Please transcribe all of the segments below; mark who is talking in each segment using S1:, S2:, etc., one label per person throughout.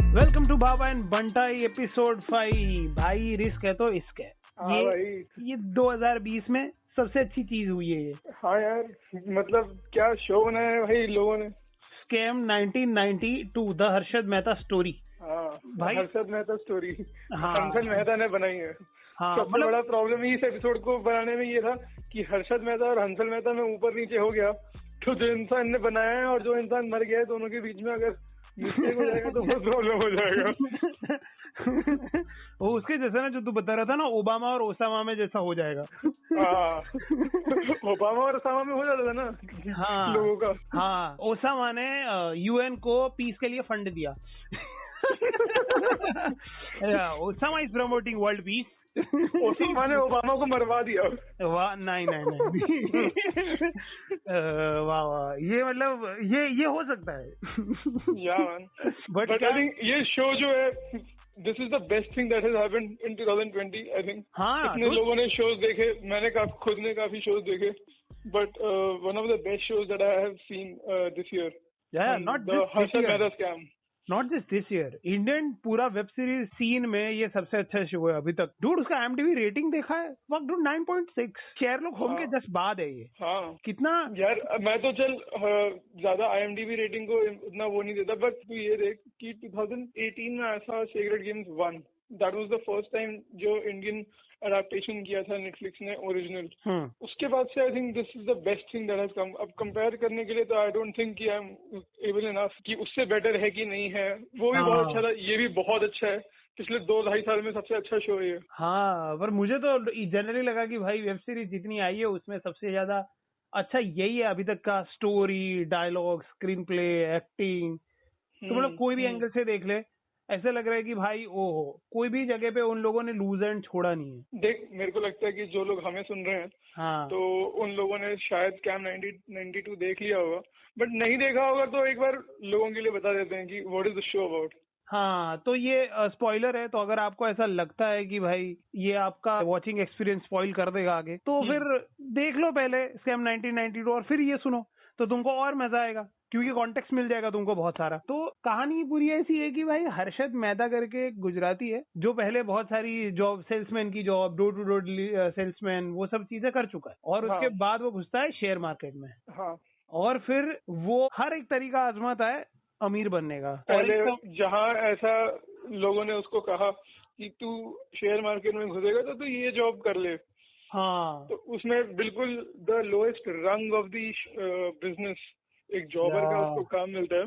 S1: Welcome to Baba and Bantai episode 5। भाई risk है तो इश्क है।
S2: हाँ भाई,
S1: ये 2020 में सबसे अच्छी चीज हुई है ये।
S2: हाँ यार, मतलब क्या शो बनाया है भाई लोगों ने।
S1: Scam 1992 the Harshad Mehta story.
S2: हाँ
S1: भाई
S2: हर्षद मेहता स्टोरी
S1: हाँ
S2: हंसल मेहता ने बनाई है।
S1: हाँ
S2: सबसे बड़ा प्रॉब्लम इस एपिसोड को बनाने में ये था कि हर्षद मेहता और हंसल मेहता में ऊपर नीचे हो गया। तो जो इंसान ने बनाया है और जो इंसान मर गया है, दोनों के बीच में अगर मिस्टेक हो जाएगा तो बहुत प्रॉब्लम हो जाएगा।
S1: वो उसके जैसा ना जो तू बता रहा था ना, ओबामा और ओसामा में जैसा हो जाएगा।
S2: हाँ ओबामा और ओसामा में हो जाता था ना
S1: हाँ
S2: लोगों का।
S1: हाँ, ओसामा ने यूएन को पीस के लिए फंड दिया। Osama is promoting world peace.
S2: Osama ने ओबामा को मरवा दिया।
S1: वाह, नहीं वाह वाह, ये मतलब ये हो सकता है।
S2: यार
S1: बट
S2: आई थिंक ये शो जो है, this is the best thing that has happened in 2020 I think.
S1: हाँ,
S2: इतने लोगों ने शोज देखे, मैंने खुद ने काफी शोज देखे, but one of the best shows that I have seen this year,
S1: not
S2: the Harshad Mehta scam.
S1: Not just this year, Indian पूरा वेब सीरीज सीन में ये सबसे अच्छा शो है अभी तक। डूड, उसका IMDb रेटिंग देखा है? वक्त डूड 9.6। शेयरलॉक होम के जस्ट बाद है ये।
S2: हाँ
S1: कितना
S2: यार, मैं तो चल ज्यादा IMDb रेटिंग को उतना वो नहीं देता, बट तू ये देख कि 2018 में ऐसा sacred games 1, that was the first time जो इंडियन अडेप्टेशन किया था नेटफ्लिक्स ने ओरिजिनल। उसके बाद से I think this is the best thing that has come. अब कंपेयर करने के लिए तो आई डोंट थिंक कि आई एम एबल इनफ कि उससे बेटर है कि नहीं है। वो भी बहुत अच्छा था, ये भी बहुत अच्छा है। पिछले 2-2.5 साल में सबसे अच्छा शो है ये।
S1: हाँ, पर मुझे तो जनरली लगा कि भाई वेब सीरीज जितनी आई है उसमें सबसे ज्यादा अच्छा यही है अभी तक का। Story, dialogue, screenplay, acting, तो मतलब कोई भी एंगल से देख ले, ऐसा लग रहा है कि भाई ओहो, कोई भी जगह पे उन लोगों ने लूज एंड छोड़ा नहीं है।
S2: देख, मेरे को लगता है कि जो लोग हमें सुन रहे हैं,
S1: हाँ,
S2: तो उन लोगों ने शायद स्कैम 92 देख लिया होगा, बट नहीं देखा होगा तो एक बार लोगों के लिए बता देते हैं कि what is the show about.
S1: हाँ, तो ये स्पॉइलर है, तो अगर आपको ऐसा लगता है कि भाई ये आपका वॉचिंग एक्सपीरियंस स्पॉइल कर देगा आगे, तो फिर देख लो पहले स्कैम 1992 और फिर ये सुनो, तो तुमको और मजा आएगा, क्योंकि कॉन्टेक्स्ट मिल जाएगा तुमको बहुत सारा। तो कहानी पूरी ऐसी है कि भाई हर्षद मेहता करके एक गुजराती है जो पहले बहुत सारी जॉब, सेल्समैन की job, door to door salesman, वो सब चीजें कर चुका है, और उसके बाद वो घुसता है शेयर मार्केट में।
S2: हाँ,
S1: और फिर वो हर एक तरीका आजमाता है अमीर बनने का।
S2: पहले जहाँ ऐसा लोगों ने उसको कहा कि तू शेयर मार्केट में घुसेगा तो तू ये जॉब कर ले,
S1: हाँ,
S2: तो उसमें बिल्कुल द लोएस्ट रंग ऑफ द बिजनेस, एक जॉबर का उसको काम मिलता है,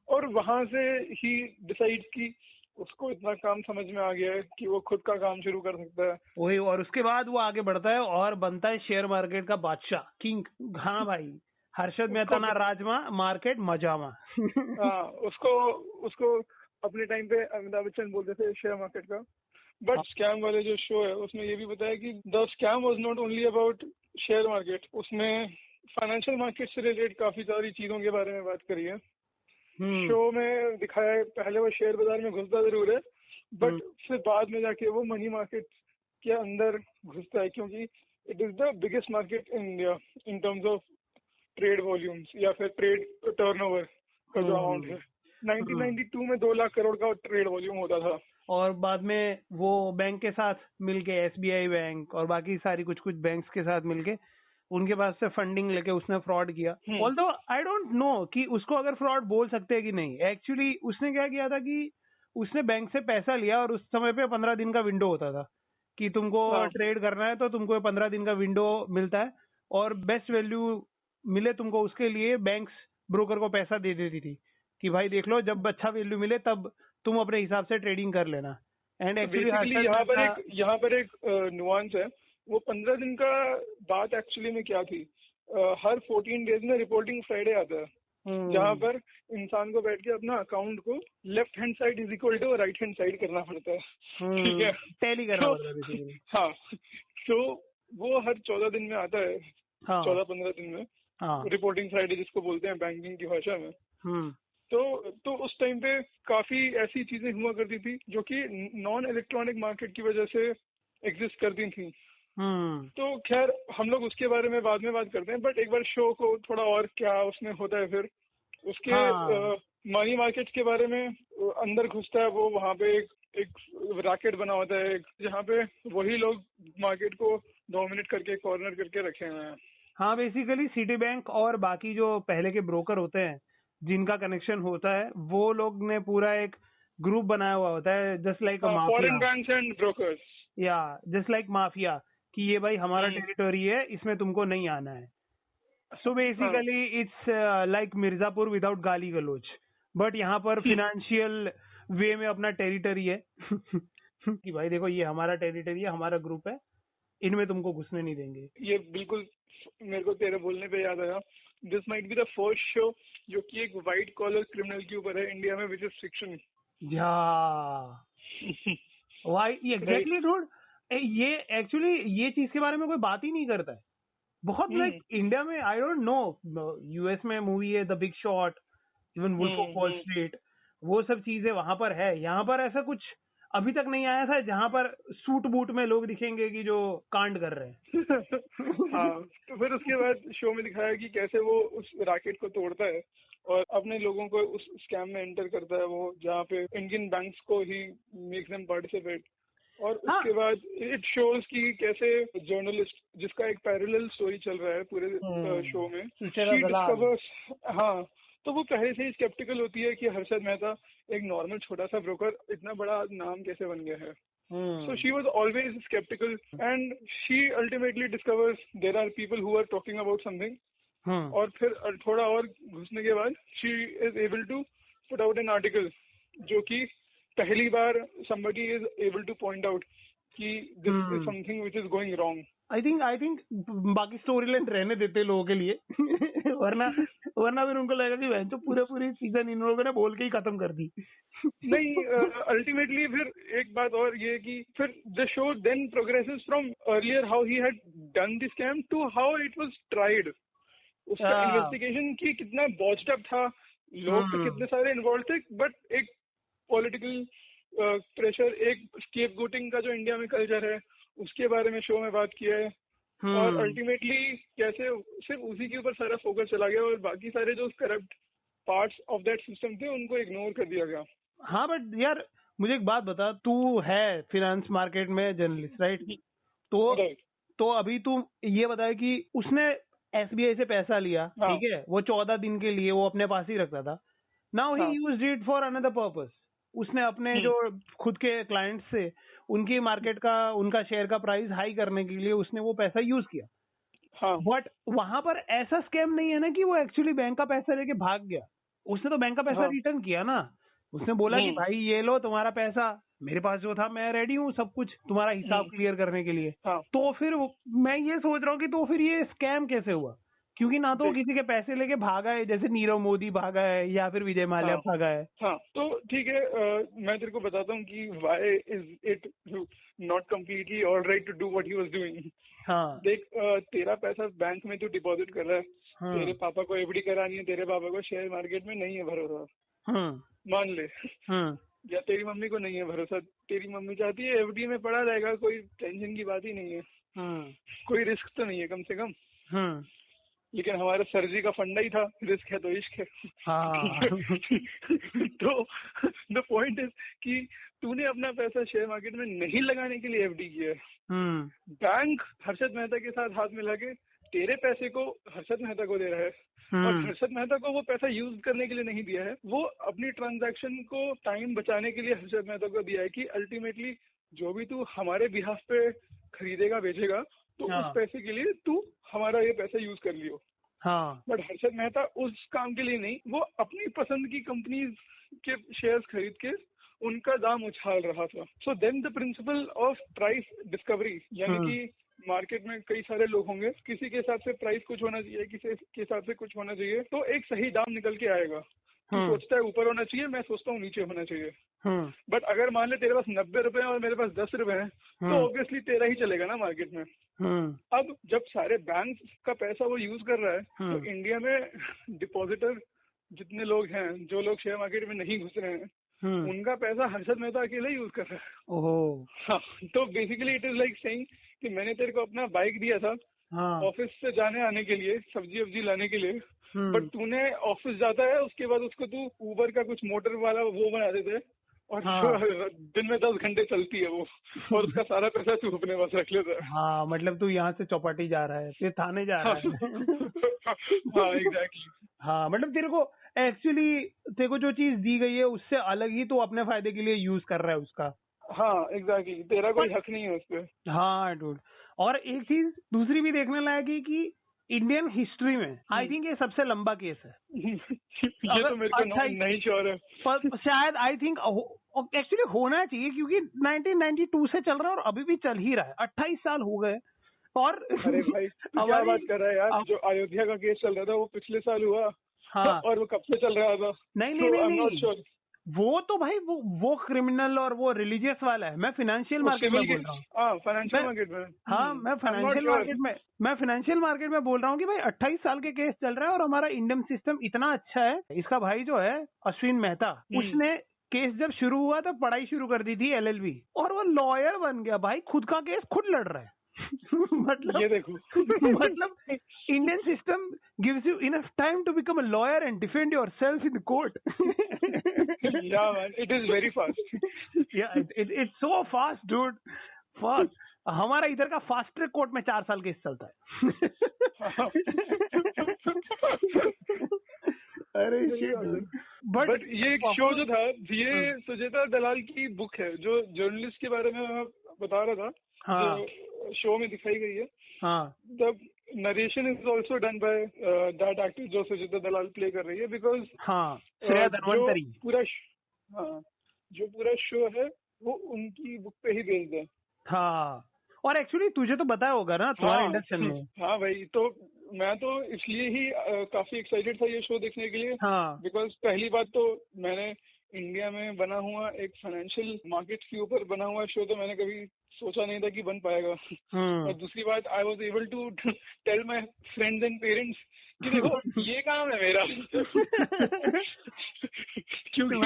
S2: और वहां से ही डिसाइड की उसको इतना काम समझ में आ गया है कि वो खुद का काम शुरू कर सकता है।
S1: वही, और उसके बाद वो आगे बढ़ता है और बनता है शेयर मार्केट का बादशाह, किंग। हाँ भाई, हर्षद मेहता ना राजमा, मार्केट मजामा।
S2: हाँ, उसको अपने टाइम पे अमिताभ बच्चन बोलते थे शेयर मार्केट का। बट स्कैम वाले जो शो है उसमें ये भी बताया कि the scam was not only about share market, उसमें फाइनेंशियल मार्केट से रिलेटेड काफी सारी चीजों के बारे में बात करी है। शो में दिखाया है, पहले वो शेयर बाजार में घुसता जरूर है, बट फिर बाद में जाके वो मनी मार्केट के अंदर घुसता है, क्योंकि it is the biggest market in India in terms of trade volumes या फिर ट्रेड टर्नओवर का जो अमाउंट है। 1992 में 2 लाख करोड़ का ट्रेड वॉल्यूम होता था।
S1: और बाद में वो बैंक के साथ मिलके, SBI बैंक और बाकी सारी कुछ बैंक्स के साथ मिलके उनके पास से फंडिंग लेके उसने फ्रॉड किया। ऑल्दो आई डोंट नो कि उसको अगर फ्रॉड बोल सकते हैं कि नहीं। एक्चुअली उसने क्या किया था कि उसने बैंक से पैसा लिया, और उस समय पे 15 दिन का विंडो होता था कि तुमको ट्रेड करना है तो तुमको 15 दिन का विंडो मिलता है, और बेस्ट वैल्यू मिले तुमको उसके लिए बैंक्स ब्रोकर को पैसा दे देती थी कि भाई देख लो, जब अच्छा वैल्यू मिले तब तुम अपने हिसाब से ट्रेडिंग कर लेना। एंड एक्चुअली
S2: यहाँ पर एक नुआंस है। वो 15 दिन का बात एक्चुअली में क्या थी, हर 14 डेज में रिपोर्टिंग फ्राइडे आता है, जहाँ पर इंसान को बैठ के अपना अकाउंट को left hand side is equal to right hand side करना पड़ता है। ठीक है,
S1: टैली करना पड़ता है।
S2: हाँ, तो वो हर 14 दिन में आता है। 14-15 दिन में रिपोर्टिंग फ्राइडे जिसको बोलते हैं बैंकिंग की भाषा में। तो उस टाइम पे काफी ऐसी चीजें हुआ करती थी जो कि नॉन इलेक्ट्रॉनिक मार्केट की वजह से एग्जिस्ट करती थी। तो खैर हम लोग उसके बारे में बाद में बात करते हैं, बट एक बार शो को थोड़ा और क्या उसमें होता है फिर उसके मनी मार्केट के बारे में अंदर घुसता है वो, वहाँ पे एक रैकेट बना होता है जहाँ पे वही लोग मार्केट को डोमिनेट करके कॉर्नर करके रखे हुए हैं।
S1: हाँ, बेसिकली सिटी बैंक और बाकी जो पहले के ब्रोकर होते हैं जिनका कनेक्शन होता है, वो लोग ने पूरा एक ग्रुप बनाया हुआ होता है, just like
S2: foreign
S1: mafia.
S2: Banks and brokers,
S1: या जस्ट लाइक माफिया, कि ये भाई हमारा
S2: हम्म।
S1: टेरिटोरी है, इसमें तुमको नहीं आना है। So basically it's like Mirzapur without गाली गलोच, बट यहाँ पर फिनेंशियल वे में अपना टेरिटरी है कि भाई देखो ये हमारा टेरिटरी है, हमारा ग्रुप है, इनमें तुमको घुसने नहीं देंगे।
S2: ये बिल्कुल मेरे को तेरे बोलने पे याद आया, this might be the first show जो कि एक वाइट कॉलर क्रिमिनल के ऊपर है इंडिया में, विच इज फिक्शन।
S1: या वाई एग्जैक्टली डूड, ये एक्चुअली ये चीज के बारे में कोई बात ही नहीं करता है बहुत। लाइक इंडिया में आई डोंट नो, यूएस में मूवी है the big short, even wolf of Wall Street, वो सब चीजें वहां पर है। यहाँ पर ऐसा कुछ अभी तक नहीं आया था जहाँ पर सूट बूट में लोग दिखेंगे कि जो कांड कर रहे हैं।
S2: हाँ, तो फिर उसके बाद शो में दिखाया कि कैसे वो उस रैकेट को तोड़ता है और अपने लोगों को उस स्कैम में एंटर करता है, वो जहाँ पे इंडियन बैंक्स को ही मेक्स देम पार्टिसिपेट। और उसके बाद इट शोज कि कैसे जर्नलिस्ट, जिसका एक पैरेलल स्टोरी चल रहा है पूरे शो में, शी डिस्कवर्स, हाँ, तो वो पहले से ही स्केप्टिकल होती है कि हर्षद मेहता एक नॉर्मल छोटा सा ब्रोकर इतना बड़ा नाम कैसे बन गया है। So she was always skeptical and she ultimately discovers there are people who are talking about something. और फिर थोड़ा और घुसने के बाद she is able to put out an article जो कि पहली बार somebody is able to point out कि this is something which is going wrong.
S1: I think बाकी स्टोरी लाइन रहने देते लोगों के लिए वरना फिर उनको लगेगा कि वह तो पूरी सीजन इन लोगों ने बोल के ही खत्म कर दी।
S2: नहीं, अल्टीमेटली फिर एक बात और ये कि फिर the show then progresses from earlier how he had done the scam to how it was tried. उसका इन्वेस्टिगेशन की कितना बॉच्ड अप था, लोग तो कितने सारे इन्वॉल्व थे, बट एक पॉलिटिकल प्रेशर, एक स्केपगोटिंग का जो इंडिया में कल्चर है उसके बारे में शो में बात किया है। और अल्टीमेटली कैसे सिर्फ उसी के ऊपर सारा फोकस चला गया और बाकी सारे जो corrupt parts of that system थे उनको इग्नोर कर दिया गया।
S1: हाँ, बट यार मुझे एक बात बता, तू है फिनेंस मार्केट में जर्नलिस्ट, राइट? तो अभी तू ये बता कि उसने एसबीआई से पैसा लिया, ठीक है, वो 14 दिन के लिए वो अपने पास ही रखता था। Now he used it for another purpose. उसने अपने जो खुद के क्लाइंट्स से उनकी मार्केट का, उनका शेयर का प्राइस हाई करने के लिए उसने वो पैसा यूज किया। हाँ, बट वहां पर ऐसा स्कैम नहीं है ना कि वो एक्चुअली बैंक का पैसा लेके भाग गया। उसने तो बैंक का पैसा रिटर्न किया ना। उसने बोला कि भाई ये लो तुम्हारा पैसा, मेरे पास जो था मैं रेडी हूँ सब कुछ तुम्हारा हिसाब क्लियर करने के लिए। तो फिर मैं ये सोच रहा हूँ कि तो फिर ये स्कैम कैसे हुआ? क्योंकि ना तो किसी के पैसे लेके भागा है जैसे नीरव मोदी भागा है या फिर विजय माल्या भागा है।
S2: हाँ, तो ठीक है, मैं तेरे को बताता हूँ कि why is it not completely all right to do what he was doing. हाँ, देख, तेरा पैसा बैंक में तू डिपॉजिट कर रहा है, तेरे पापा को एफडी करानी है, तेरे पापा को शेयर मार्केट में नहीं है भरोसा, मान ले, या तेरी मम्मी को नहीं है भरोसा, तेरी मम्मी चाहती है एफडी में पड़ा रहेगा, कोई टेंशन की बात ही नहीं है, कोई रिस्क तो नहीं है कम से कम। लेकिन हमारे सर जी का फंडा ही था, रिस्क है तो इश्क है। तो द पॉइंट इज कि तूने अपना पैसा शेयर मार्केट में नहीं लगाने के लिए एफडी किया है। बैंक हर्षद मेहता के साथ हाथ मिला के तेरे पैसे को हर्षद मेहता को दे रहा है और हर्षद मेहता को वो पैसा यूज करने के लिए नहीं दिया है, वो अपनी ट्रांजैक्शन को टाइम बचाने के लिए हर्षद मेहता को दिया है कि अल्टीमेटली जो भी तू हमारे बिहाफ पे खरीदेगा बेचेगा तो उस पैसे के लिए तू हमारा ये पैसा यूज कर लियो। बट हर्षद मेहता उस काम के लिए नहीं, वो अपनी पसंद की कंपनीज के शेयर्स खरीद के उनका दाम उछाल रहा था। So then the principle of price discovery, यानी कि मार्केट में कई सारे लोग होंगे, किसी के हिसाब से प्राइस कुछ होना चाहिए, किसी के हिसाब से कुछ होना चाहिए, तो एक सही दाम निकल के आएगा। तू सोचता है ऊपर होना चाहिए, मैं सोचता हूँ नीचे होना चाहिए। बट अगर मान ले तेरे पास 90 रुपए और मेरे पास 10 रुपए हैं, तो ऑब्वियसली तेरा ही चलेगा ना मार्केट में। अब जब सारे बैंक का पैसा वो यूज कर रहा है, तो इंडिया में डिपॉजिटर जितने लोग हैं, जो लोग शेयर मार्केट में नहीं घुस रहे हैं, उनका पैसा हर्षद मेहता अकेले यूज कर रहा है। हाँ, तो basically it is like saying कि मैंने तेरे को अपना बाइक दिया था,
S1: हाँ
S2: ऑफिस से जाने आने के लिए, सब्जी वब्जी लाने के लिए। बट तूने ऑफिस जाता है, उसके बाद उसको तू उबर का कुछ मोटर वाला वो बना देते, और
S1: हाँ
S2: दिन में 10 घंटे चलती है वो, और उसका सारा पैसा तू अपने पास रख लेता है।
S1: हाँ, मतलब तू यहाँ से चौपाटी जा रहा है, फिर थाने जा रहा है।
S2: हाँ एग्जैक्टली।
S1: हाँ, मतलब तेरे को एक्चुअली तेरे को जो चीज दी गई है उससे अलग ही तू अपने फायदे के लिए यूज कर रहा है उसका।
S2: हाँ एग्जैक्टली, तेरा कोई हक नहीं है उस पर।
S1: हाँ डूड, और एक चीज दूसरी भी देखने लायक है कि इंडियन हिस्ट्री में आई थिंक ये सबसे लंबा केस है।
S2: ये तो मेरे को नहीं श्योर है,
S1: पर शायद आई थिंक एक्चुअली होना चाहिए, क्योंकि 1992 से चल रहा है और अभी भी चल ही रहा है, 28 साल हो गए। और
S2: अरे भाई तू क्या बात कर रहा है यार, जो अयोध्या का केस चल रहा था वो पिछले साल हुआ।
S1: हाँ,
S2: और वो कब से चल रहा था?
S1: नहीं नहीं नहीं नहीं, वो तो भाई वो क्रिमिनल और वो रिलीजियस वाला है, मैं फाइनेंशियल मार्केट में बोल रहा हूँ।
S2: हाँ फाइनेंशियल मार्केट में,
S1: हाँ मैं फाइनेंशियल मार्केट में बोल रहा हूँ कि भाई 28 साल के केस चल रहा है और हमारा इंडियन सिस्टम इतना अच्छा है। इसका भाई जो है अश्विन मेहता, उसने केस जब शुरू हुआ तो पढ़ाई शुरू कर दी थी LLB, और वो लॉयर बन गया भाई, खुद का केस खुद लड़ रहा है। मतलब
S2: ये देखो,
S1: मतलब Indian system gives you enough time to become a lawyer and defend yourself in court.
S2: Yeah man, it is very fast.
S1: Yeah, it's so fast dude, fast. हमारा इधर का फास्ट ट्रैक कोर्ट में 4 साल केस चलता है। अरे
S2: but ये एक शो जो था, ये सुचेता दलाल की बुक है, जो जर्नलिस्ट के बारे में मैं बता रहा था।
S1: हाँ,
S2: जो शो में दिखाई गई है।
S1: हाँ,
S2: the narration is also done by that actor जो सुचेता दलाल प्ले कर रही है, बिकॉज
S1: हाँ, श्रेया धन्वंतरी।
S2: जो पूरा शो है वो उनकी बुक पे ही बेस्ड है।
S1: हाँ, और एक्चुअली तुझे तो पता होगा ना तुम्हारे इंडस्ट्री में।
S2: हाँ भाई, तो मैं तो इसलिए ही काफी एक्साइटेड था ये शो देखने के लिए।
S1: हाँ,
S2: बिकॉज पहली बात तो मैंने इंडिया में बना हुआ एक फाइनेंशियल मार्केट के ऊपर बना हुआ शो तो मैंने कभी सोचा नहीं था कि बन पाएगा। और दूसरी बात, I was able to tell my friends and parents कि देखो ये काम है मेरा। क्योंकि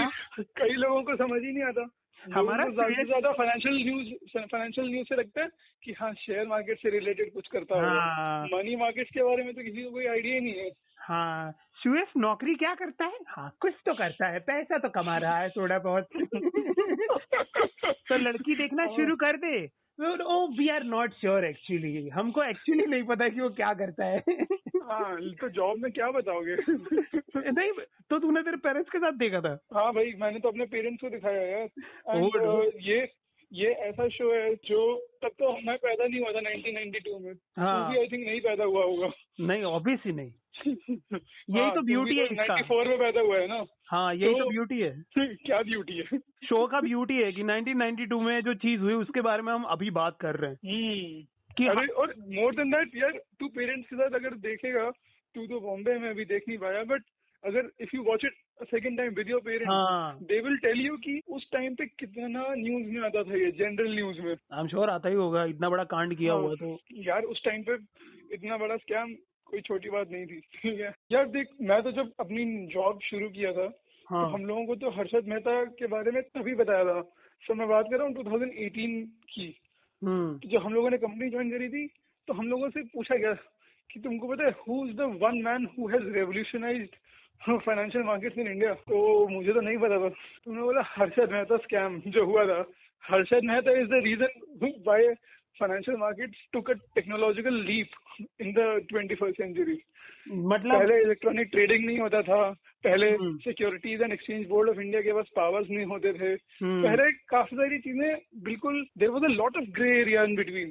S2: कई लोगों को समझ ही नहीं आता। हमारा ज्यादा फाइनेंशियल न्यूज से लगता है कि हाँ शेयर मार्केट से रिलेटेड कुछ करता होगा, मनी मार्केट्स के बारे में तो किसी को कोई आइडिया ही नहीं है।
S1: हाँ, सुरेश नौकरी क्या करता है? हाँ कुछ तो करता है, पैसा तो कमा रहा है थोड़ा बहुत। तो लड़की देखना शुरू कर दे। Oh we are not sure actually, हमको एक्चुअली नहीं पता कि वो क्या करता है।
S2: हाँ, तो जॉब में क्या बताओगे?
S1: नहीं तो तूने तेरे पेरेंट्स के साथ देखा था?
S2: हाँ भाई, मैंने तो अपने पेरेंट्स को दिखाया यार। ये ऐसा शो है जो तब तो मैं पैदा नहीं हुआ था 1992 में।
S1: हाँ,
S2: आई थिंक नहीं पैदा हुआ होगा।
S1: नहीं ऑब्वियसली नहीं। यही तो ब्यूटी है इसका।
S2: 94 में पैदा हुआ है ना।
S1: हाँ, यही तो ब्यूटी है।
S2: क्या ब्यूटी है? शो
S1: का ब्यूटी है कि 1992 में जो चीज हुई उसके बारे में हम अभी बात कर रहे हैं। कि
S2: अरे और मोर देन दैट यार, तू पेरेंट्स के साथ अगर देखेगा, तू तो बॉम्बे में अभी देख नहीं पाया, बट अगर if you watch it second time with your parents, they will tell you कि उस टाइम पे कितना न्यूज में आता था, ये जनरल न्यूज में। आई एम
S1: श्योर आता ही होगा, इतना बड़ा कांड किया हुआ तो।
S2: यार उस टाइम पे इतना बड़ा स्कैम कोई छोटी बात नहीं थी। ठीक है यार, देख मैं तो जब अपनी जॉब शुरू किया था तो हम लोगों को तो हर्षद मेहता के बारे में तभी बताया था। सो मैं बात कर रहा हूँ 2018 की। जब हम लोगों ने कंपनी ज्वाइन करी थी तो हम लोगों से पूछा गया कि तुमको पता है who is the one man who has revolutionised financial markets in India? तो मुझे तो नहीं पता था। तो उन्होंने बोला हर्षद मेहता स्कैम जो हुआ था। Harshad Mehta is the reason why financial markets took a technological leap in the 21st century. मतलब पहले इलेक्ट्रॉनिक ट्रेडिंग नहीं होता था, पहले securities and exchange board of India के पास पावर्स नहीं होते थे, पहले काफी सारी चीजें बिल्कुल there was a lot of grey area in between.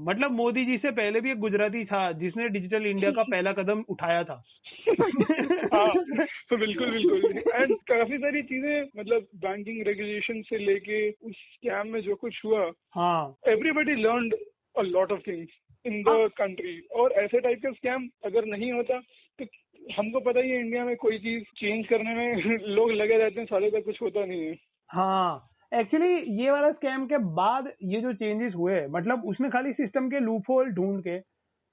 S1: मतलब मोदी जी से पहले भी एक गुजराती था जिसने डिजिटल इंडिया का पहला कदम उठाया था।
S2: हाँ तो बिल्कुल एंड काफी सारी चीजें, मतलब बैंकिंग रेगुलेशन से लेके उस स्कैम में जो कुछ हुआ, हाँ everybody learned a lot of things in the country. और ऐसे टाइप का स्कैम अगर नहीं होता तो हमको पता ही है इंडिया में कोई चीज चेंज करने में लोग लगे रहते हैं, सालों तक कुछ होता नहीं है। हाँ
S1: एक्चुअली ये वाला स्कैम के बाद ये जो चेंजेस हुए, मतलब उसने खाली सिस्टम के लूप होल ढूंढ के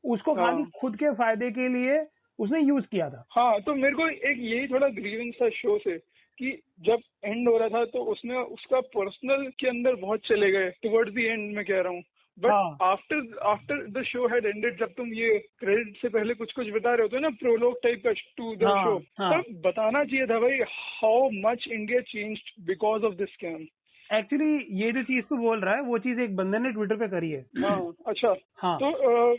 S1: उसको खाली खुद के फायदे के लिए उसने यूज किया था।
S2: हाँ तो मेरे को एक यही थोड़ा ग्रीवेंस था शो से कि जब एंड हो रहा था तो उसने उसका पर्सनल के अंदर बहुत चले गए टुवर्ड्स द एंड में कह रहा हूँ, but after the show had ended, जब तुम ये क्रेडिट से पहले कुछ कुछ बता रहे होते हो ना, प्रोलॉग टाइप का टू द शो, तब बताना चाहिए था भाई how much India changed because of this scam.
S1: Actually ये जो चीज तू बोल रहा है वो चीज एक बंदे ने ट्विटर पे करी है।
S2: हाँ अच्छा।
S1: हाँ।
S2: तो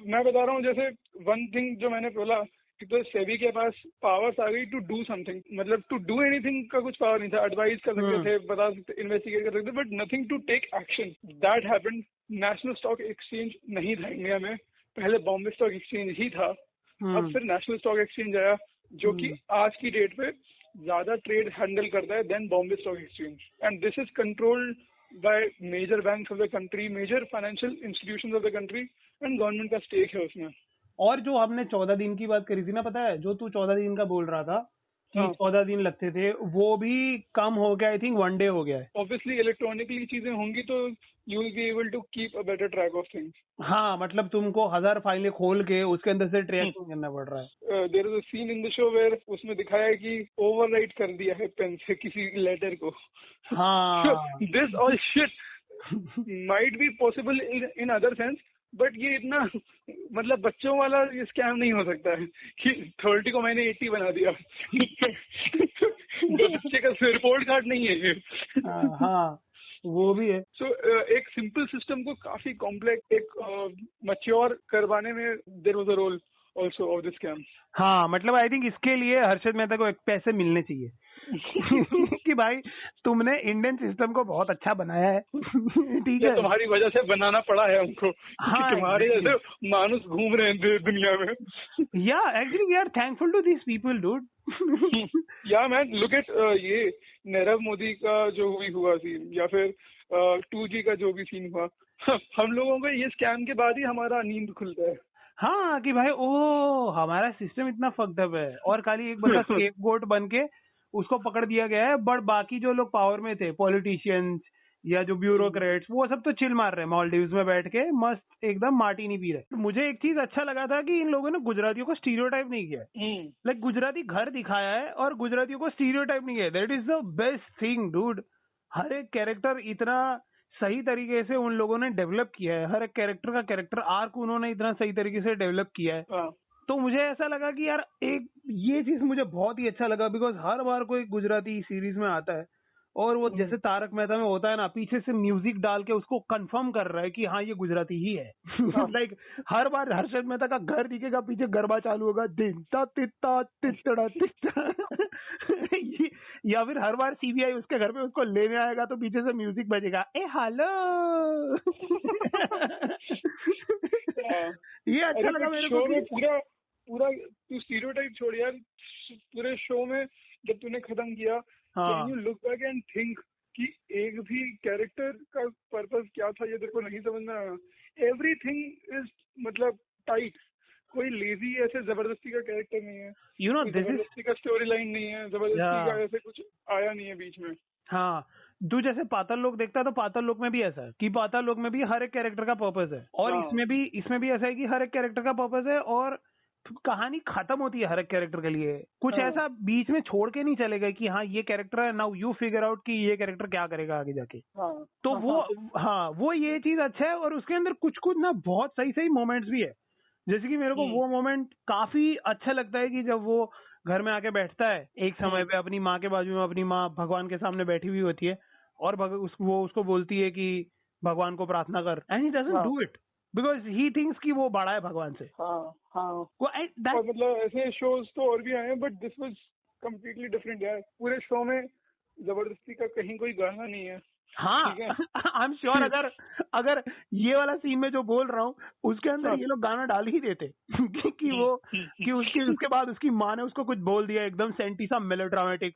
S2: मैं बता रहा हूँ, जैसे वन थिंग जो मैंने बोला कि तो सेबी के पास पावर्स आ गई टू डू समथिंग, मतलब टू डू एनीथिंग का कुछ पावर नहीं था। एडवाइस कर सकते थे, बता सकते, इन्वेस्टिगेट कर सकते, but nothing to take action. That happened. National stock exchange नहीं था इंडिया में, पहले बॉम्बे स्टॉक एक्सचेंज ही था। अब फिर नेशनल स्टॉक एक्सचेंज आया, जो कि आज की डेट पे ज्यादा ट्रेड हैंडल करता है then Bombay stock exchange, and this is controlled by major banks of the country, major financial institutions of the country, and government का स्टेक है उसमें।
S1: और जो हमने 14 दिन की बात करी थी ना, पता है, जो तू 14 दिन का बोल रहा था कि 14 दिन लगते थे, वो भी कम हो गया, आई थिंक 1 डे हो गया है।
S2: ऑब्वियसली इलेक्ट्रॉनिकली चीजें होंगी तो you will be able to keep a better track of things.
S1: हाँ, मतलब तुमको 1000 फाइलें खोल के उसके अंदर से ट्रैक करना पड़ रहा है।
S2: There is a scene in the show where उसमें दिखाया है कि ओवरराइट कर दिया है पेन से किसी लेटर को।
S1: हाँ।
S2: This all shit might be possible in other sense, but ये इतना मतलब बच्चों वाला ये स्कैम नहीं हो सकता है कि 30 को मैंने 80 बना दिया। बच्चे का रिपोर्ट कार्ड नहीं है ये।
S1: हाँ, वो भी है।
S2: सो एक सिंपल सिस्टम को काफी कॉम्प्लेक्स, एक मैच्योर करवाने में there was a role also of this scam.
S1: हाँ, मतलब आई थिंक इसके लिए हर्षद मेहता को एक पैसे मिलने चाहिए कि भाई तुमने इंडियन सिस्टम को बहुत अच्छा बनाया है। ठीक है,
S2: तुम्हारी वजह से बनाना पड़ा है हमको।
S1: हाँ,
S2: तुम्हारे जैसे मानुस घूम रहे हैं दुनिया में।
S1: Yeah actually we are thankful to this people dude.
S2: Yeah man look at ये नीरव मोदी का जो भी हुआ सीन, या फिर 2G का जो भी सीन हुआ, हम लोगों को ये स्कैम के बाद ही हमारा नींद खुलता है।
S1: हाँ, कि भाई ओ हमारा सिस्टम इतना फक्ड अप है, और खाली एक बंदा स्केपगोट बन के उसको पकड़ दिया गया है, बट बाकी जो लोग पावर में थे, पॉलिटिशियंस या जो ब्यूरोक्रेट्स, वो सब तो चिल मार रहे हैं मालदीव्स में बैठ के, मस्त एकदम मार्टीनी पी रहे। मुझे एक चीज अच्छा लगा था कि इन लोगों ने गुजरातियों को स्टीरियोटाइप नहीं किया। लाइक गुजराती घर दिखाया है और गुजरातियों को स्टीरियोटाइप नहीं किया। That is the best thing dude. हर एक कैरेक्टर इतना सही तरीके से उन लोगों ने डेवलप किया है, हर एक कैरेक्टर का कैरेक्टर आर्क उन्होंने इतना सही तरीके से डेवलप किया है। तो मुझे ऐसा लगा कि यार एक ये चीज मुझे बहुत ही अच्छा लगा, बिकॉज हर बार कोई गुजराती सीरीज में आता है और वो जैसे तारक मेहता में होता है ना, पीछे से म्यूजिक डाल के उसको कंफर्म कर रहा है कि हाँ ये गुजराती ही है। लाइक हर बार हर्षद मेहता का घर दिखेगा, पीछे गरबा चालू होगा, दिनता तित्ता तित्तड़ा तित्ता। या फिर हर बार सीबीआई उसके घर पे उसको लेने आएगा तो पीछे से म्यूजिक बजेगा, ए हेलो। ये अच्छा लगा मेरे को।
S2: में पूरा तू स्टीरियोटाइप छोड़ यार, पूरे शो में जब तूने खत्म किया, can you look back and think कि एक भी कैरेक्टर का पर्पस क्या था ये तेरे को नहीं समझ में आया। एवरीथिंग इज मतलब टाइट, कोई लेजी ऐसे जबरदस्ती का कैरेक्टर नहीं है,
S1: यू नो
S2: जबरदस्ती का स्टोरी लाइन नहीं है, जबरदस्ती का ऐसे कुछ आया नहीं है बीच में।
S1: हाँ, तू जैसे पाताल लोक देखता है तो पाताल लोक में भी ऐसा है कि पाताल लोक में भी हर एक कैरेक्टर का पर्पस है, और इसमें भी ऐसा है कि हर एक कैरेक्टर का पर्पस है, और कहानी खत्म होती है हर एक कैरेक्टर के लिए। कुछ ऐसा बीच में छोड़ के नहीं चलेगा कि हाँ ये कैरेक्टर है, नाउ यू फिगर आउट कि ये कैरेक्टर क्या करेगा आगे जाके। तो वो ये चीज अच्छा है, और उसके अंदर कुछ कुछ ना बहुत सही सही मोमेंट्स भी है। जैसे कि मेरे को वो मोमेंट काफी अच्छा लगता है कि जब वो घर में आके बैठता है एक समय पे, अपनी माँ के बाजू में अपनी माँ भगवान के सामने बैठी हुई होती है, और वो उसको बोलती है कि भगवान को प्रार्थना कर, and he doesn't do it because he thinks कि वो बड़ा है भगवान से।
S2: मतलब ऐसे शोज तो और भी आए हैं, but this was completely different यार। पूरे शो में जबरदस्ती का कहीं कोई गाना नहीं है।
S1: हाँ, आई एम श्योर अगर ये वाला सीन में जो बोल रहा हूँ उसके अंदर ये लोग गाना डाल ही देते कि उसके बाद उसकी माँ ने उसको कुछ बोल दिया एकदम सेंटी सा मेलोड्रामेटिक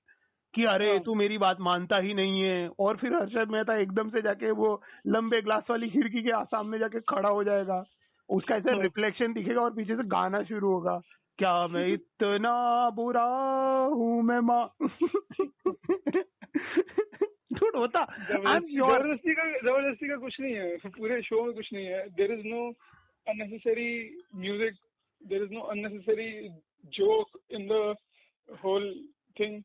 S1: कि अरे तू मेरी बात मानता ही नहीं है, और फिर हर्षद मेहता एकदम से जाके वो लंबे ग्लास वाली खिड़की के सामने जाके खड़ा हो जाएगा, उसका ऐसे रिफ्लेक्शन दिखेगा और पीछे से गाना शुरू होगा, क्या मैं इतना बुरा हूँ मैं माँ। होता
S2: जबरदस्ती का कुछ नहीं है पूरे शो में, कुछ नहीं है। There is no unnecessary music, there is no unnecessary joke in the whole thing,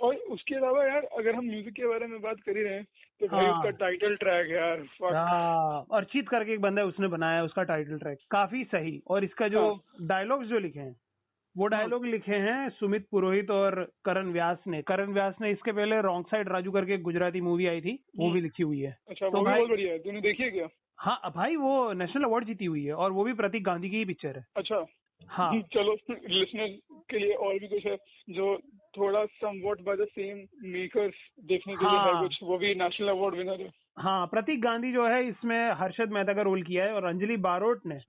S2: और उसके अलावा यार अगर हम म्यूजिक के बारे में बात कर ही रहे हैं तो भाई
S1: हाँ।
S2: उसका टाइटल ट्रैक यार fuck।
S1: हाँ, अर्चित करके एक बंदा है, उसने बनाया है उसका टाइटल ट्रैक, काफी सही। और इसका जो डायलॉग्स जो लिखे हैं, वो डायलॉग लिखे हैं सुमित पुरोहित और करण व्यास ने। करण व्यास ने इसके पहले रॉन्ग साइड राजू करके एक गुजराती मूवी आई थी, वो भी लिखी हुई है।
S2: अच्छा,
S1: तो
S2: वो भी
S1: भाई
S2: बहुत बढ़िया है, तूने देखी है क्या?
S1: हाँ भाई, वो नेशनल अवार्ड जीती हुई है और वो भी प्रतीक गांधी की ही पिक्चर है।
S2: अच्छा।
S1: हाँ
S2: चलो लिसनर के लिए और भी कुछ है जो थोड़ा somewhat by the same makers देखने के लिए है कुछ, वो भी नेशनल अवार्ड विनर है।
S1: हाँ, प्रतीक गांधी जो है इसमें हर्षद मेहता का रोल किया है और अंजलि बारोट ने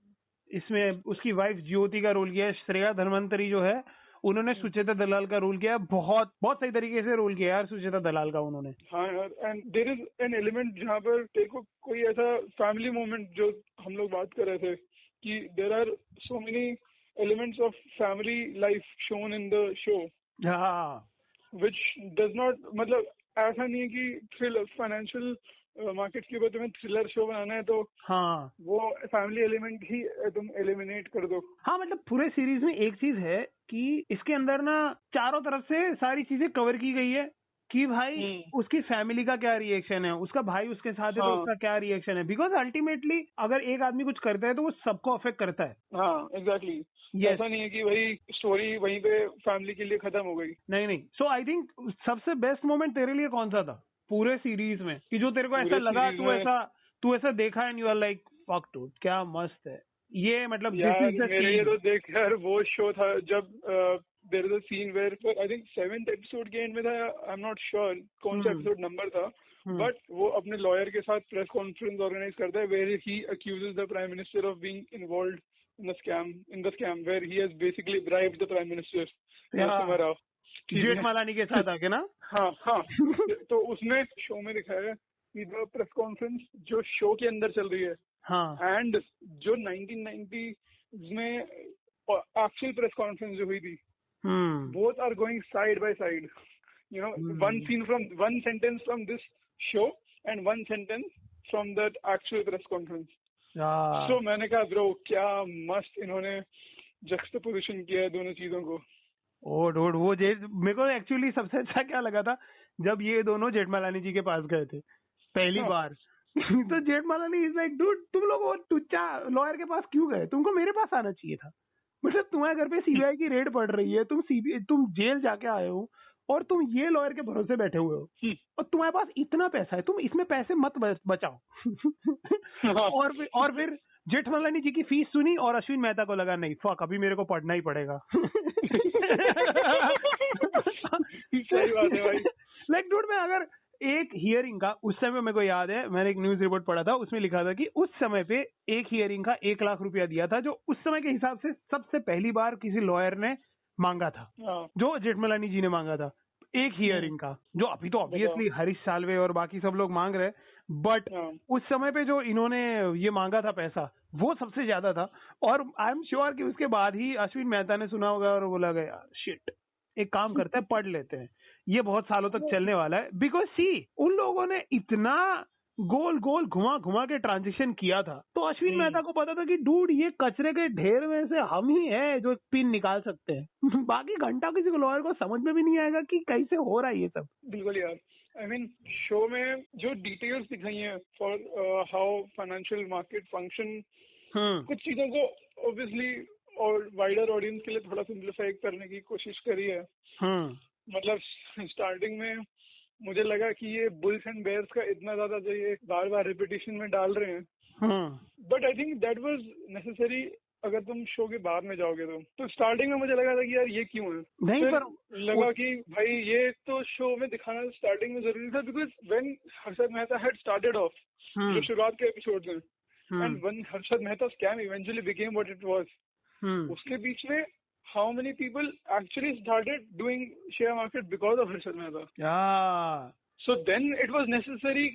S1: इसमें उसकी वाइफ ज्योति का रोल किया है। श्रेया धन्वंतरी जो है उन्होंने सुचेता दलाल का रोल किया है। बहुत बहुत सही तरीके से रोल किया यार सुचेता दलाल का उन्होंने।
S2: हाँ यार, and there is an element जहाँ पर तेरे को कोई ऐसा फैमिली मोमेंट जो हम लोग बात कर रहे थे कि there are so many elements of family life shown in the show,
S1: हाँ
S2: विच डज नॉट, मतलब ऐसा नहीं है कि थ्रिलर फाइनेंशियल मार्केट के ऊपर तुम्हें थ्रिलर शो बनाना है तो
S1: हाँ
S2: वो फैमिली एलिमेंट ही तुम एलिमिनेट कर दो।
S1: हाँ, मतलब पूरे सीरीज में एक चीज है कि इसके अंदर ना चारों तरफ से सारी चीजें कवर की गई है कि भाई उसकी फैमिली का क्या रिएक्शन है, उसका भाई उसके साथ है तो उसका क्या रिएक्शन है। बिकॉज अल्टीमेटली अगर एक आदमी कुछ करता है तो वो सबको अफेक्ट करता है।
S2: हाँ एग्जैक्टली। ऐसा नहीं है कि भाई स्टोरी वहीं पे फैमिली के लिए खत्म हो गई।
S1: नहीं। सो आई थिंक सबसे बेस्ट मोमेंट तेरे लिए कौन सा था पूरे सीरीज में कि जो तेरे को ऐसा लगा, तू ऐसा देखा and you are like fuck dude, क्या मस्त है ये, मतलब
S2: यार मेरे लिए तो देख यार वो शो था जब there is a scene where I think 7th episode के एंड में था, आई एम नॉट श्योर कौन सा एपिसोड नंबर था, बट वो अपने लॉयर के साथ प्रेस कॉन्फ्रेंस ऑर्गेनाइज करता है where he accuses the prime minister of being involved in the scam where he has basically bribed the prime minister Narasimha Rao
S1: Jethmalani के साथ आके ना।
S2: हाँ तो उसमें शो में दिखाया कि द प्रेस कॉन्फ्रेंस जो शो के अंदर चल रही है एंड जो 1990 में एक्चुअल प्रेस कॉन्फ्रेंस जो हुई थी, both are going side by side, you know, one scene from one sentence from this show and one sentence from that actual press conference. So मैंने कहा ब्रो क्या मस्त इन्होंने जक्सटापोजिशन किया है दोनों चीजों को।
S1: ओ डूड, वो मेरे को एक्चुअली सबसे अच्छा क्या लगा था जब ये दोनों जेठमलानी जी के पास गए थे पहली बार। तो जेठमलानी इज लाइक डूड तुम लोग वो टुच्चा लॉयर के पास क्यों गए, तुमको मेरे पास आना चाहिए था। मतलब तुम्हारे घर पे सीबीआई की रेड पड़ रही है, तुम जेल जाके आए हो और तुम ये लॉयर के भरोसे बैठे हुए हो और तुम्हारे पास इतना पैसा है, तुम इसमें पैसे मत बचाओ। और फिर जेठमलानी जी की फीस सुनी और अश्विन मेहता को लगा नहीं फक अभी मेरे को पढ़ना ही पड़ेगा।
S2: सही बात है भाई।
S1: लाइक डूड मैं अगर एक हियरिंग का उस समय मेरे को याद है, मैंने एक न्यूज रिपोर्ट पढ़ा था, उसमें लिखा था कि उस समय पे एक हियरिंग का 1 लाख रुपया दिया था, जो उस समय के हिसाब से सबसे पहली बार किसी लॉयर ने मांगा था, जो जेठमलानी जी ने मांगा था एक हियरिंग का, जो अभी तो ऑब्वियसली हरीश साल्वे और बाकी सब लोग मांग रहे, बट उस समय पे जो इन्होंने ये मांगा था पैसा वो सबसे ज्यादा था। और आई एम श्योर कि उसके बाद ही अश्विन मेहता ने सुना होगा और बोला गया शिट एक काम करते हैं पढ़ लेते हैं, ये बहुत सालों तक चलने वाला है। बिकॉज सी उन लोगों ने इतना गोल गोल घुमा घुमा के ट्रांजिशन किया था, तो अश्विन मेहता को पता था कि डूड ये कचरे के ढेर में से हम ही हैं जो पिन निकाल सकते हैं। बाकी घंटा किसी को लॉयर को समझ में भी नहीं आएगा कि कैसे हो रहा है ये सब।
S2: बिल्कुल यार, आई मीन शो में जो डिटेल्स दिखाई हैं for how financial market function, कुछ चीजों को ऑब्वियसली और वाइडर ऑडियंस के लिए थोड़ा सिंप्लीफाई करने की कोशिश करी है। मतलब स्टार्टिंग में मुझे लगा कि ये बुल्स एंड बेयर्स का इतना ज्यादा जो ये बार बार रिपीटिशन में डाल रहे हैं, but I think that was necessary अगर तुम शो के बाद में जाओगे तो स्टार्टिंग में मुझे लगा था कि यार ये क्यों है,
S1: नहीं पर
S2: लगा कि भाई ये तो शो में दिखाना स्टार्टिंग में जरूरी था, because when Harshad Mehta had started off जो शुरुआत के एपिसोड में, and when Harshad Mehta scam eventually became what it was, उसके बीच में how many people actually started doing share market because of Harshad Mehta?
S1: Yeah.
S2: So then it was necessary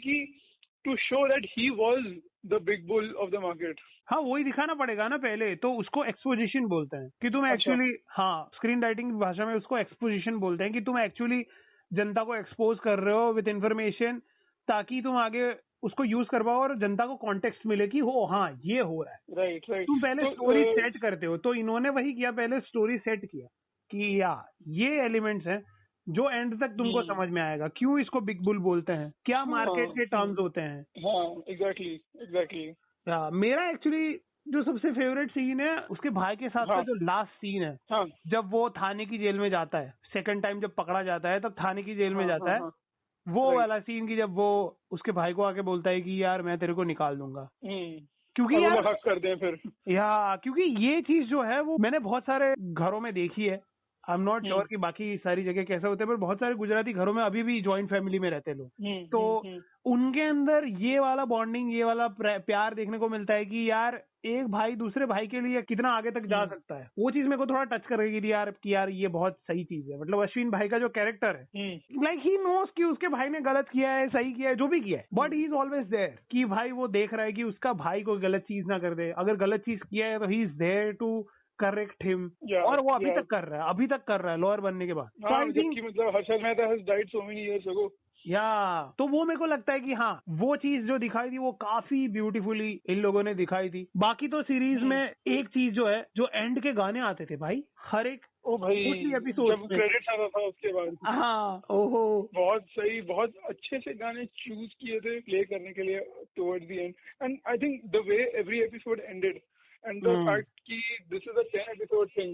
S2: to show that he was the big bull of the market.
S1: हाँ वही दिखाना पड़ेगा ना पहले, तो उसको एक्सपोजिशन बोलते हैं कि तुम एक्चुअली, हाँ स्क्रीन राइटिंग भाषा में उसको एक्सपोजिशन बोलते हैं कि तुम एक्चुअली जनता को एक्सपोज कर रहे हो विद इंफॉर्मेशन, ताकि तुम आगे उसको यूज कर पाओ और जनता को कॉन्टेक्स्ट मिले कि हो हाँ ये हो रहा है।
S2: राइट।
S1: तुम पहले स्टोरी सेट करते हो, तो इन्होंने वही किया, पहले स्टोरी सेट किया कि या ये एलिमेंट्स हैं जो एंड तक तुमको समझ में आएगा क्यों इसको बिग बुल बोलते हैं, क्या मार्केट के टर्म्स होते हैं।
S2: हाँ एग्जैक्टली।
S1: मेरा एक्चुअली जो सबसे फेवरेट सीन है उसके भाई के साथ का जो लास्ट सीन है,
S2: हाँ
S1: जब वो थाने की जेल में जाता है, सेकंड टाइम जब पकड़ा जाता है तब थाने की जेल में जाता है, वो वाला सीन की जब वो उसके भाई को आके बोलता है कि यार मैं तेरे को निकाल दूंगा, क्योंकि यार
S2: हक कर दें फिर।
S1: क्योंकि ये चीज जो है वो मैंने बहुत सारे घरों में देखी है। आई एम नॉट श्योर कि बाकी सारी जगह कैसे होते हैं, पर बहुत सारे गुजराती घरों में अभी भी जॉइंट फैमिली में रहते हैं लोग, तो उनके अंदर ये वाला बॉन्डिंग, ये वाला प्यार देखने को मिलता है कि यार एक भाई दूसरे भाई के लिए कितना आगे तक जा सकता है। वो चीज मेरे को थोड़ा टच कर गई थी यार कि यार ये बहुत सही चीज है। मतलब अश्विन भाई का जो कैरेक्टर है, लाइक ही नोस कि उसके भाई ने गलत किया है, सही किया है, जो भी किया है, but he is always there कि भाई वो देख रहा है कि उसका भाई कोई गलत चीज ना कर दे। अगर गलत चीज किया है तो he is there to correct him, और वो अभी तक कर रहा है लॉयर बनने के बाद।
S2: मतलब Harshad Mehta has died so many years ago.
S1: तो वो मेरे को लगता है कि हाँ वो चीज जो दिखाई थी वो काफी ब्यूटीफुली इन लोगों ने दिखाई थी। बाकी तो सीरीज में एक चीज जो है, जो एंड के गाने आते थे भाई हर एक एपिसोड
S2: जब क्रेडिट्स आता था उसके बाद,
S1: हाँ ओहो
S2: बहुत सही, बहुत अच्छे से गाने चूज किए थे प्ले करने के लिए towards the end. And I think the way every episode ended and the fact कि this is a 10 episode thing,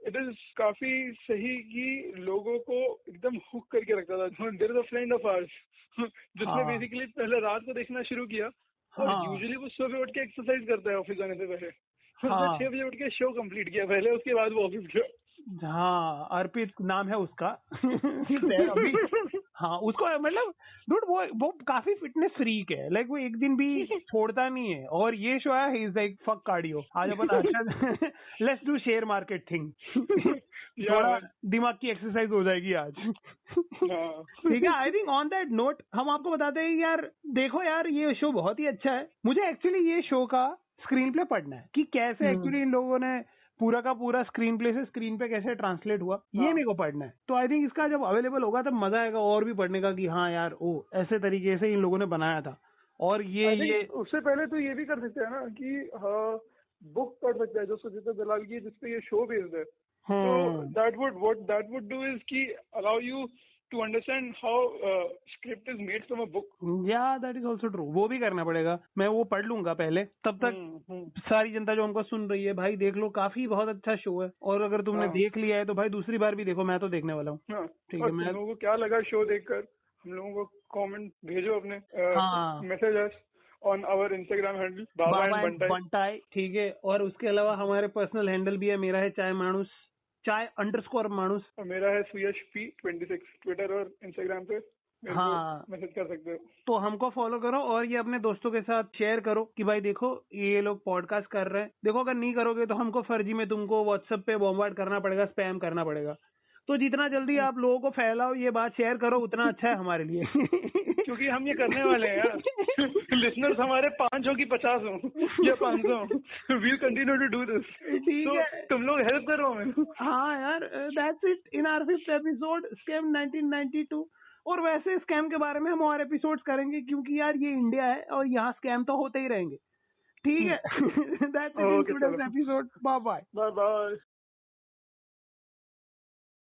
S2: it is काफी सही कि लोगों को एकदम हुक करके रखता था। There is a friend of ours जिसने बेसिकली पहले रात को देखना शुरू किया, और यूजुअली वो सुबह उठ के एक्सरसाइज करता है ऑफिस जाने से पहले, फिर 6 बजे उठ के शो कंप्लीट किया पहले, उसके बाद वो ऑफिस गया।
S1: अर्पित नाम है उसका अभी उसको मतलब डूड वो काफी फिटनेस फ्रीक है। लाइक वो एक दिन भी छोड़ता नहीं है, और ये शो है ही इज लाइक फक कार्डियो। आज अपन let's do share market thing, थोड़ा दिमाग की एक्सरसाइज हो जाएगी आज। ठीक है, I think on that note हम आपको बताते हैं यार देखो यार ये शो बहुत ही अच्छा है। मुझे एक्चुअली ये शो का स्क्रीन प्ले पढ़ना है कि कैसे एक्चुअली इन लोगों ने पूरा का पूरा स्क्रीन प्ले से स्क्रीन पे कैसे ट्रांसलेट हुआ, ये मेरे को पढ़ना है। तो आई थिंक इसका जब अवेलेबल होगा तब मजा आएगा और भी पढ़ने का कि हाँ यार ऐसे तरीके से इन लोगों ने बनाया था। और ये
S2: उससे पहले तो ये भी कर सकते हैं ना कि बुक पढ़ सकते हैं जो सुचित्रा दलाल की, जिसपे ये शो बेस्ड है। तो that would do is कि allow you to understand how script is made from a book.
S1: Yeah, that is also true. वो भी करना पड़ेगा, मैं वो पढ़ लूंगा पहले। तब तक सारी जनता जो हमको सुन रही है भाई देख लो, काफी बहुत अच्छा शो है। और अगर तुमने देख लिया है तो भाई दूसरी बार भी देखो, मैं तो देखने वाला हूँ। ठीक है,
S2: मैं लोगों को क्या लगा शो देखकर हम लोगों को कमेंट भेजो अपने messages on our Instagram handle Baba and
S1: Bantai. ठीक है, और उसके अलावा हमारे पर्सनल हैंडल भी है। मेरा है चाय_मानुस,
S2: और मेरा है सुयश P26 ट्विटर और इंस्टाग्राम पे मैसेज कर सकते हो।
S1: तो हमको फॉलो करो और ये अपने दोस्तों के साथ शेयर करो कि भाई देखो ये लोग पॉडकास्ट कर रहे हैं। देखो अगर नहीं करोगे तो हमको फर्जी में तुमको व्हाट्सएप पे बॉम्बार्ड करना पड़ेगा, स्पैम करना पड़ेगा। तो जितना जल्दी आप लोगों को फैलाओ ये बात, शेयर करो, उतना अच्छा है हमारे लिए।
S2: क्योंकि हम ये करने वाले हैं यार। लिसनर्स हमारे 5 हो कि 50 हो या 500 हो, we'll continue to do this. ठीक है, तुम लोग हेल्प करो हमें।
S1: हाँ यार, that's it in our 5th episode scam 1992। और वैसे स्कैम के बारे में हम और एपिसोड्स करेंगे क्योंकि यार ये इंडिया है और यहाँ स्कैम तो होते ही रहेंगे। ठीक है, that's it in today's episode. Bye bye.